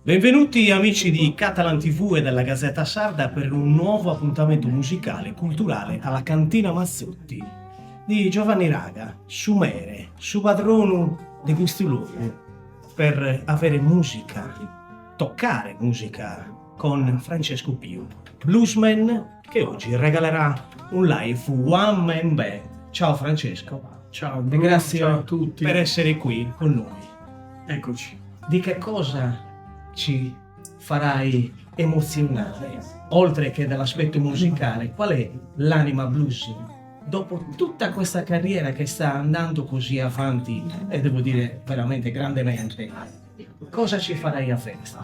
Benvenuti amici di Catalan TV e della Gazzetta Sarda per un nuovo appuntamento musicale e culturale alla Cantina Mazzotti di Giovanni Raga, su Mere, su padrone di questo luogo, per avere musica, toccare musica con Francesco Piu, bluesman che oggi regalerà un live one man band. Ciao Francesco. Ciao, E Bruno, grazie ciao a tutti. per essere qui con noi. Eccoci. Di che cosa ci farai emozionare, oltre che dell'aspetto musicale? Qual è l'anima blues? Dopo tutta questa carriera che sta andando così avanti, e devo dire veramente grandemente, cosa ci farai a festa?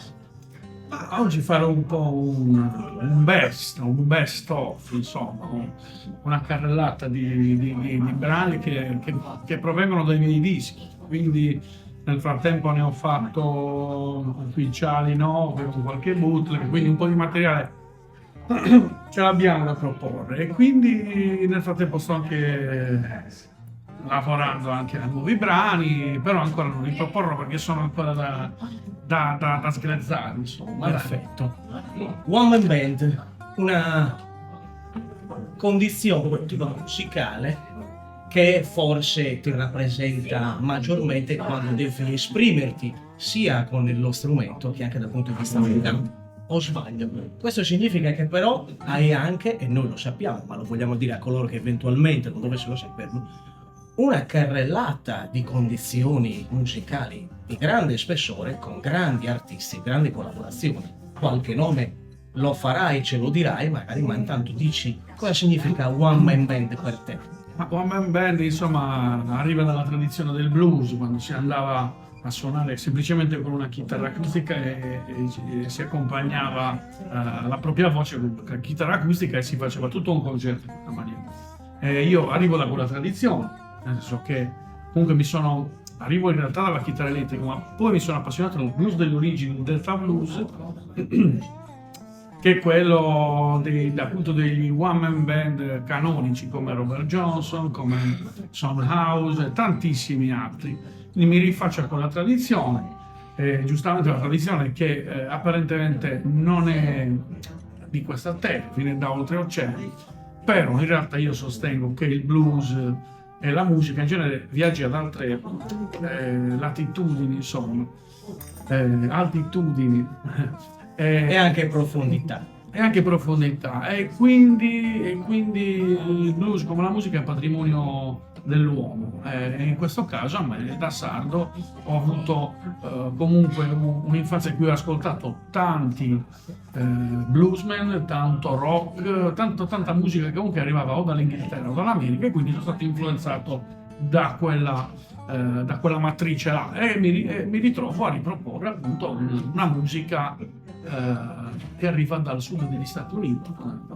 Ma oggi farò un po' un best of, insomma, una carrellata di brani che provengono dai miei dischi. Quindi nel frattempo ne ho fatto ufficiali 9 con qualche bootleg, quindi un po' di materiale ce l'abbiamo da proporre. E quindi nel frattempo sto anche lavorando anche a nuovi brani, però ancora non li proporrò perché sono ancora da sgrezzare, insomma. Perfetto. One Man Band, una condizione musicale che forse ti rappresenta maggiormente quando devi esprimerti sia con lo strumento che anche dal punto di vista musicale. O sbaglio? Questo significa che però hai anche, e noi lo sappiamo, ma lo vogliamo dire a coloro che eventualmente non dovessero saperlo, una carrellata di condizioni musicali di grande spessore con grandi artisti, grandi collaborazioni. Qualche nome lo farai, ce lo dirai magari, ma intanto dici cosa significa One Man Band per te. Ma One Man Band, insomma, arriva dalla tradizione del blues, quando si andava a suonare semplicemente con una chitarra acustica e si accompagnava la propria voce con la chitarra acustica e si faceva tutto un concerto in questa maniera. Io arrivo da quella tradizione, nel senso che comunque arrivo in realtà dalla chitarra elettrica, ma poi mi sono appassionato al blues delle origini, il Delta Blues, che è quello appunto degli one man band canonici come Robert Johnson, come Son House e tantissimi altri. Quindi mi rifaccio a quella tradizione, giustamente la tradizione che apparentemente non è di questa terra, viene da oltreoceani, però in realtà io sostengo che il blues e la musica in genere viaggia ad altre latitudini, insomma, altitudini E anche profondità. e quindi il blues come la musica è patrimonio dell'uomo, e in questo caso a me da sardo ho avuto comunque un'infanzia in cui ho ascoltato tanti bluesmen, tanto rock, tanta musica che comunque arrivava o dall'Inghilterra o dall'America, e quindi sono stato influenzato da quella matrice là, e mi ritrovo a riproporre appunto una musica che arriva dal sud degli Stati Uniti.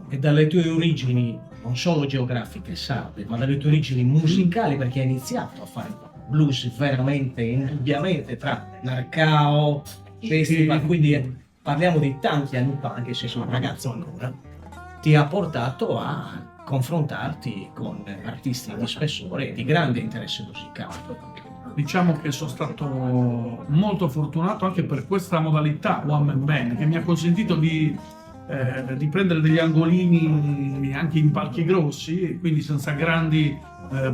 E dalle tue origini, non solo geografiche, sarde, ma dalle tue origini musicali, perché hai iniziato a fare blues veramente, indubbiamente, tra Narcao, festival, quindi parliamo di tanti anni fa, anche se sono ragazzo ancora, ti ha portato a confrontarti con artisti di spessore e di grande interesse musicale. Diciamo che sono stato molto fortunato anche per questa modalità one man band, che mi ha consentito di prendere degli angolini anche in palchi grossi, e quindi senza grandi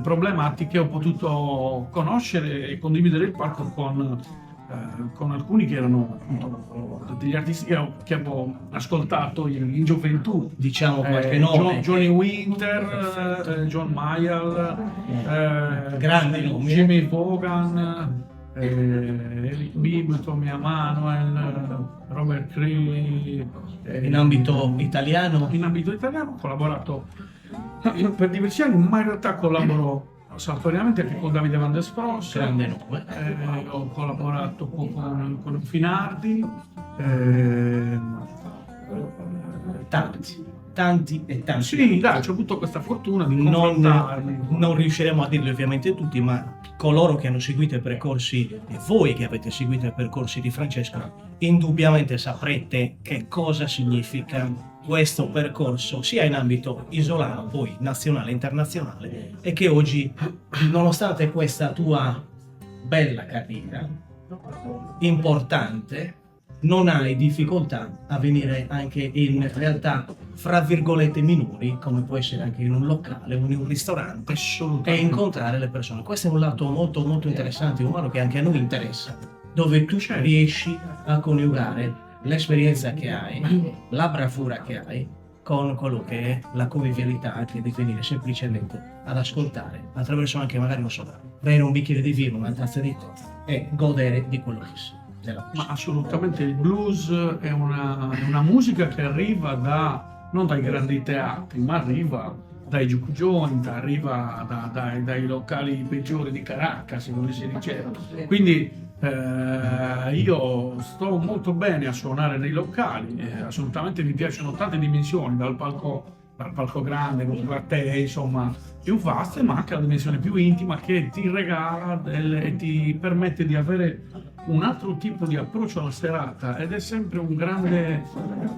problematiche ho potuto conoscere e condividere il palco con alcuni che erano appunto degli artisti che avevo ascoltato in gioventù. Diciamo qualche nome. Johnny Winter, John Mayall, Grandi nomi. Jimmy Vaughan, Eric Bibb, Tommy Emmanuel, Robert Cree. In ambito italiano? In ambito italiano ho collaborato per diversi anni, ma in realtà collaboro saltuariamente anche con Davide Van der Spross. Grande nome. Ho collaborato con Finardi. Tanti e tanti. Sì, dai, ho avuto questa fortuna di confrontarmi. Non riusciremo a dirli ovviamente tutti, ma coloro che hanno seguito i percorsi, e voi che avete seguito i percorsi di Francesco, indubbiamente saprete che cosa significa questo percorso, sia in ambito isolano, poi nazionale e internazionale, e che oggi, nonostante questa tua bella carriera, importante, non hai difficoltà a venire anche in realtà fra virgolette minori, come può essere anche in un locale o in un ristorante, e Assolutamente. incontrare le persone. Questo è un lato molto molto interessante, umano, che anche a noi interessa, dove tu Certo. riesci a coniugare l'esperienza che hai, la bravura che hai, con quello che è la convivialità, anche di venire semplicemente ad ascoltare, attraverso anche magari, non so, bere un bicchiere di vino, una tazza di tè e godere di quello che si della Ma assolutamente il blues è una musica che arriva non dai grandi teatri, ma arriva dai juke joint, arriva dai locali peggiori di Caracas, come si diceva. Quindi io sto molto bene a suonare nei locali, assolutamente mi piacciono tante dimensioni, dal palco grande, con platee, insomma, più vaste, ma anche la dimensione più intima che ti regala e ti permette di avere un altro tipo di approccio alla serata, ed è sempre un grande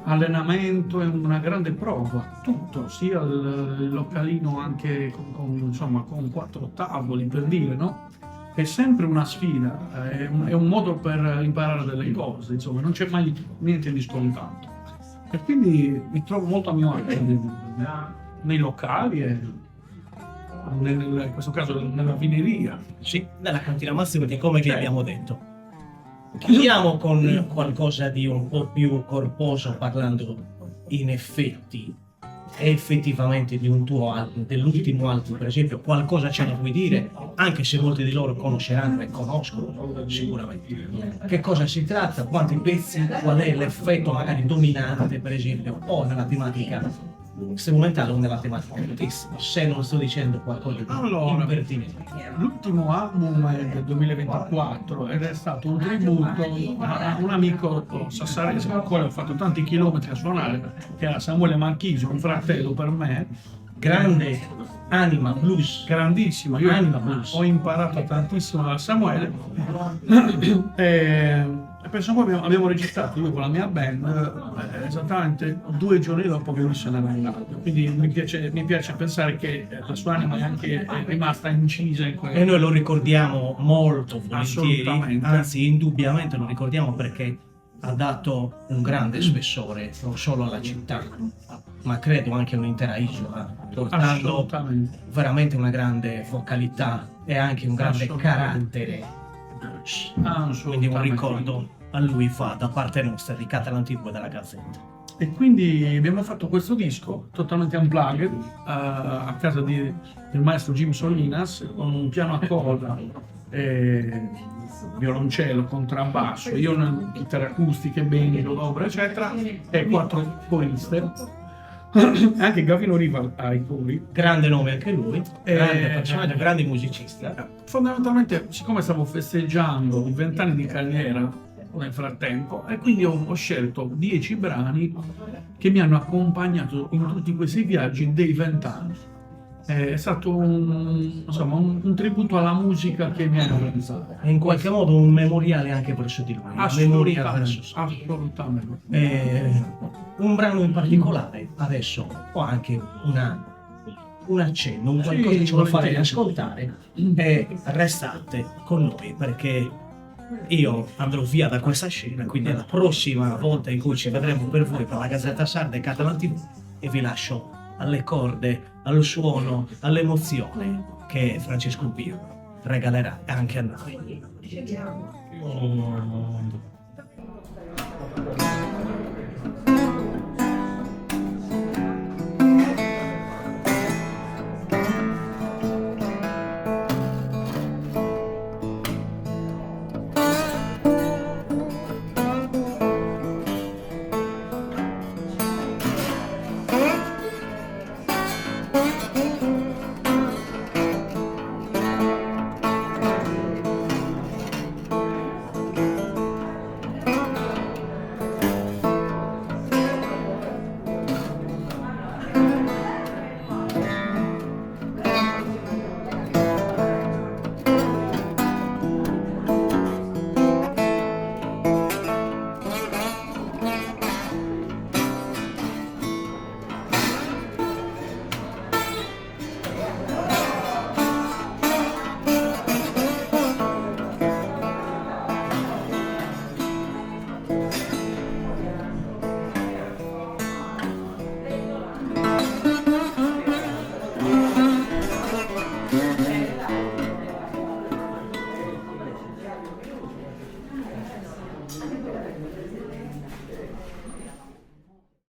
allenamento e una grande prova, tutto, sia il localino anche insomma, con 4 tavoli, per dire, no? È sempre una sfida, è un modo per imparare delle cose, insomma, non c'è mai niente di scontato. E quindi mi trovo molto a mio agio nei locali e in questo caso nella vineria. Sì, nella cantina Mazziotti, come vi abbiamo detto. Chiudiamo con qualcosa di un po' più corposo, parlando in effetti e effettivamente di un tuo album, dell'ultimo album per esempio. Qualcosa ce ne puoi dire, anche se molti di loro conosceranno e conoscono sicuramente. Che cosa si tratta, quanti pezzi, qual è l'effetto magari dominante per esempio, o nella tematica strumentale o nella tematica artistica, se non sto dicendo qualcosa di Allora, impertinente. l'ultimo album è del 2024 ed è stato un tributo a un amico sassarese con il quale ho fatto tanti chilometri a suonare, che era Samuele Marchisio, un fratello per me, Grande anima blues, grandissimo. Io Anima blues. ho imparato tantissimo da Samuele e penso poi abbiamo registrato io con la mia band esattamente 2 giorni dopo che lui se n'era andato. Quindi mi piace pensare che la sua anima è anche rimasta incisa in e quel. noi lo ricordiamo molto volentieri, Assolutamente. anzi indubbiamente lo ricordiamo perché ha dato un grande spessore non solo alla città, ma credo anche a un'intera isola, portando Assolutamente. veramente una grande vocalità e anche un grande Assolutamente. carattere. Assolutamente. Quindi un ricordo a lui fa da parte nostra di Catalan TV della Gazzetta. E quindi abbiamo fatto questo disco totalmente unplugged a casa del maestro Jim Solinas, con un piano a corda, violoncello, contrabbasso, io chitarre acustiche, beni, dobra, eccetera, e 4 coriste. Anche Gavino Riva ai cori. Grande nome anche lui, grande personaggio, grande musicista. Fondamentalmente, siccome stavo festeggiando i 20 anni di carriera nel frattempo, e quindi ho scelto 10 brani che mi hanno accompagnato in tutti questi viaggi dei 20 anni. È stato un tributo alla musica che mi ha influenzato. È in qualche modo un memoriale anche verso di lui, una memoria verso Assolutamente. un brano in particolare adesso ho anche un accenno, un qualcosa che ci vuole fare ascoltare, e restate con noi perché io andrò via da questa scena, quindi la prossima volta in cui ci vedremo per voi per la Gazzetta Sarda e Catalan TV, e vi lascio alle corde, al suono, all'emozione che Francesco Pio regalerà anche a noi.